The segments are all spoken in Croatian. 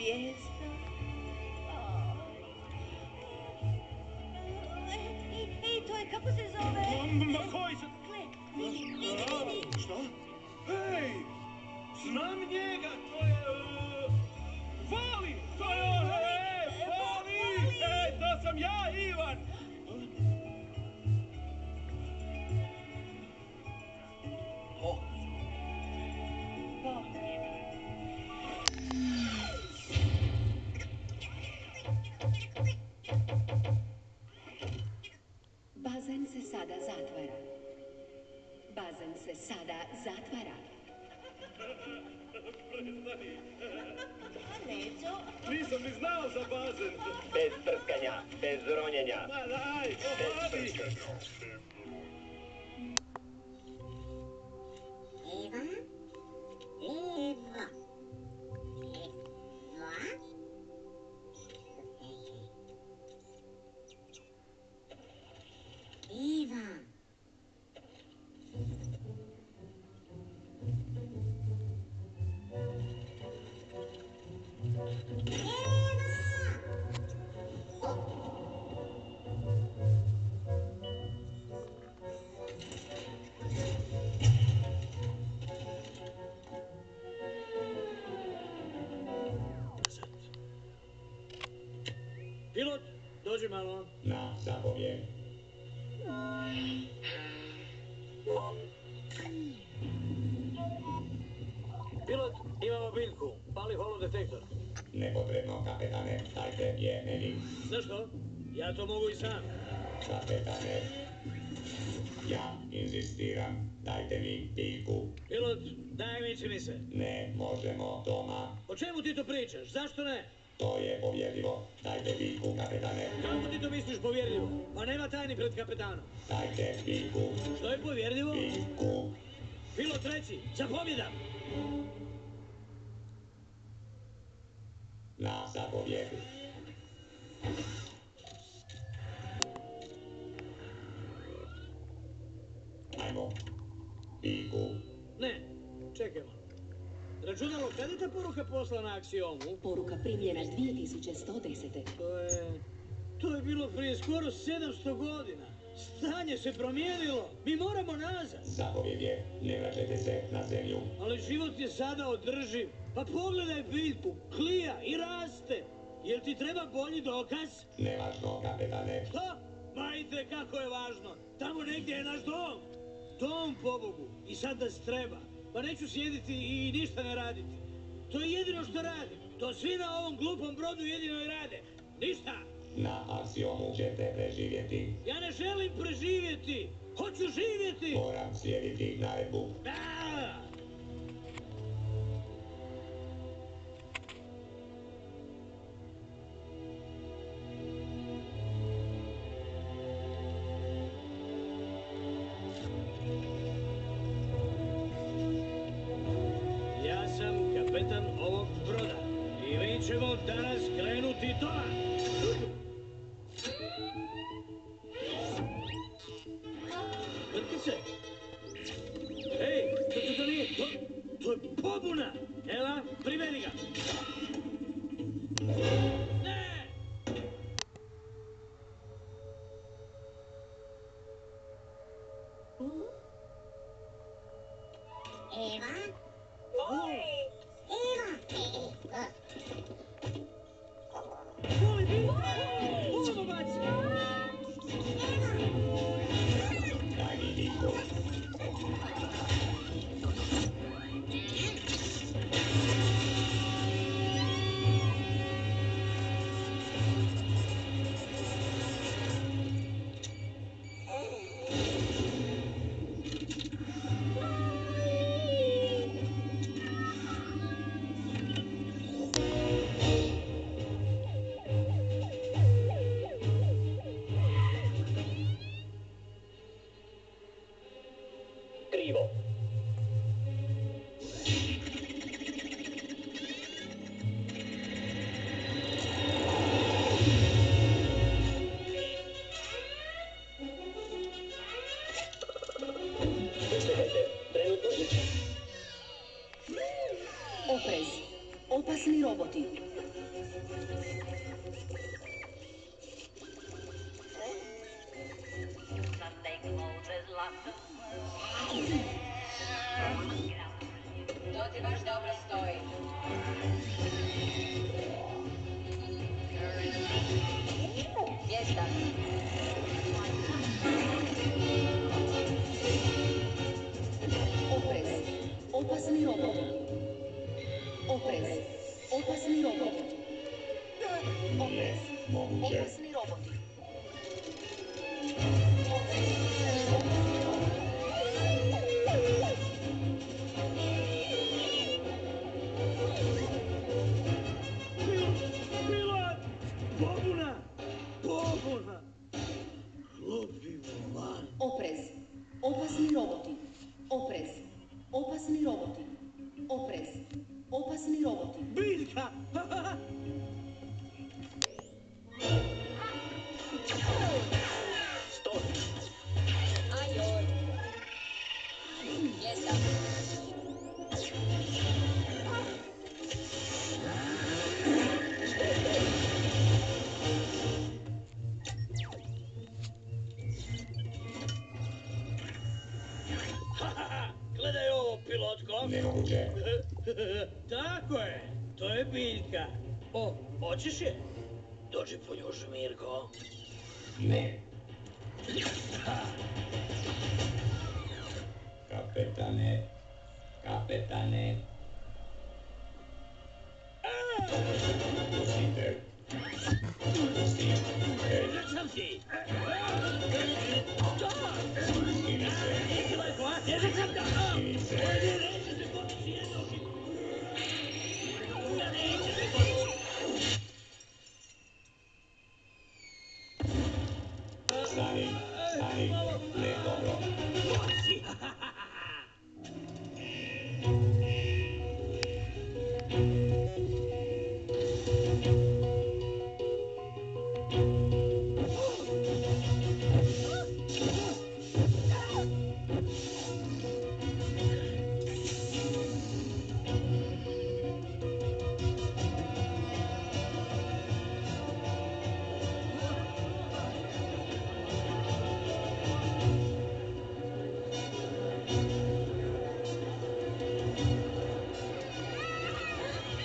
tijesto. Ej, to je, kako se zove? Ma koji se... Gle, vidi. Šta? Ej, znam njega, to je... Vali, to je on, Vali! To sam ja, Ivan! Bazen se sada zatvara. Bazen se sada zatvara. Nećo. Nisam ni znao za bazen. Bez prskanja, bez ronjenja. Ma daj, ohadi! Ivan. Pilot, dođi malo. Na zapovjed. Pilot, imamo biljku. Pali holodetektor. Nepotrebno, kapetane, dajte je meni. Znaš što? Ja to mogu i sam. Kapetane, ja inzistiram, dajte mi biljku. Pilot, daj mi se. Ne možemo doma. O čemu ti to pričaš? Zašto ne? To je povjerljivo. Dajte biljku, kapetane. Kako ti to misliš povjerljivo? Pa nema tajni pred kapetanom. Dajte biljku. Što je povjerljivo? Biljku. Pilot, reci, zapovjedam! Na zapovjed. Ajmo. Biljku. Ne, čekaj malo. Računalo, kad je ta poruka poslana Aksiomu? Poruka primljena 2110. To je bilo prije skoro 700 godina. Stanje se promijenilo. Mi moramo nazad. Zapovjed je, ne vraćajte se na zemlju. Ali život je sada održiv. Pa pogledaj biljku, klija i raste. Jel ti treba bolji dokaz? Nevažno, kapetane. Što? Ma ide kako je važno. Tamo negdje je naš dom. Dom, pobogu. I sad nas treba. Pa neću sjediti i ništa ne raditi. To je jedino što radim. To svi na ovom glupom brodu jedino i rade. Ništa. Na Aksiomu ćete preživjeti. Ja ne želim preživjeti. Hoću živjeti. Moram slijediti naredbu. Da! Ja sam kapetan ovog broda i mi ćemo danas krenuti doma. Vrti se! Ej, to nije, to je pobuna! Ela, privedi ga! Ne! Eva? Oj! Eva! Voli, bi! Olovo baci! Daj mi biljku. Krivo. Oprez. Opasni roboti. Sunday closes, lots of To ti baš dobro stoji. Mjesta. Oprez. Opasni roboti. Oprez. Opasni roboti. Oprez. Moguće. Opasni roboti. Pilot! Pobuna! Pobuna! Lupimo van. Oprez. Opasni roboti. Oprez. Opasni roboti. Oprez. Opasni roboti. Biljka! Ajoj. Mjesta. Gledaj ovo, pilotko. Nemoguće. Tako je, to je biljka. O, hoćeš je? Dođi po nju, Žmirko. Ne. Kapetane. Kapetane. Pustite. Pustite. Sam ti. Skini se. Nisi lako, a? Ježak sam da. Skini se. Neće se podići jednog. Ja neće se podići. Stani. Stani. Ne, dobro. Moći.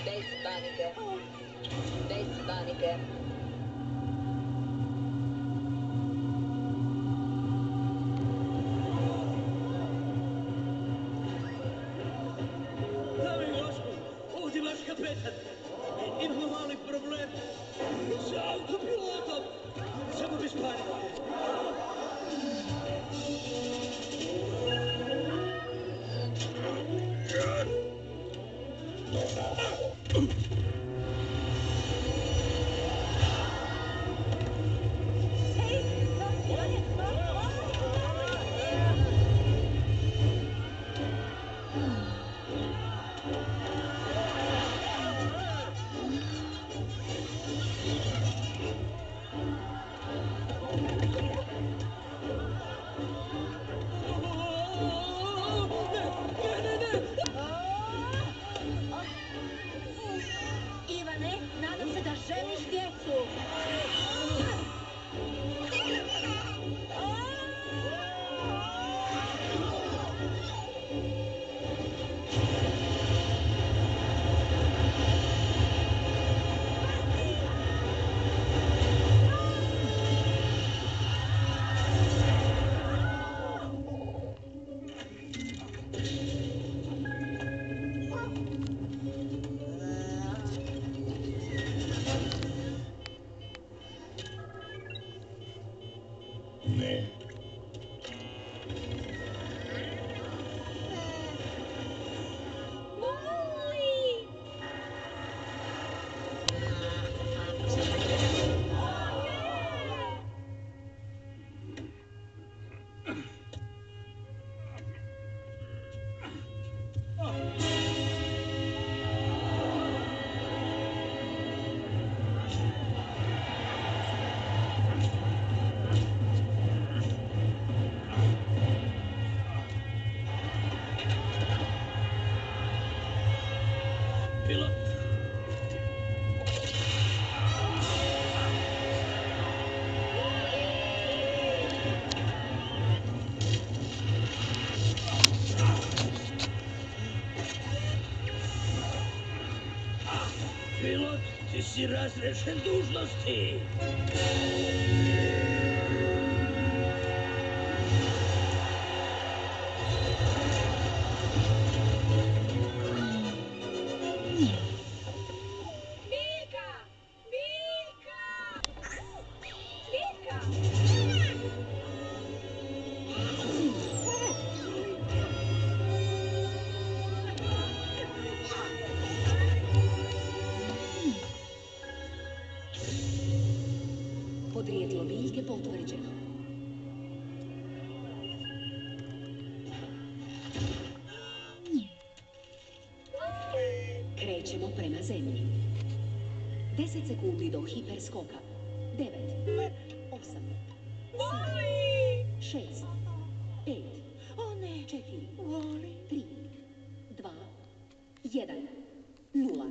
Bez panike. Bez panike. Dame i gospodo, ovdje je vaš kapetan. Imamo mali problem sa autopilotom. Samo bez panike. Ivane, nadam se da želiš djecu. Ne. Pilot. si razrešen dužnosti. Mika! Mika! Mika! Podrijetlo biljke potvrđeno. Krećemo prema zemlji. 10 sekundi do hiperskoka. 9, 8, 7, 6, 5, O ne, 4, volim. 3, 2, 1, 0.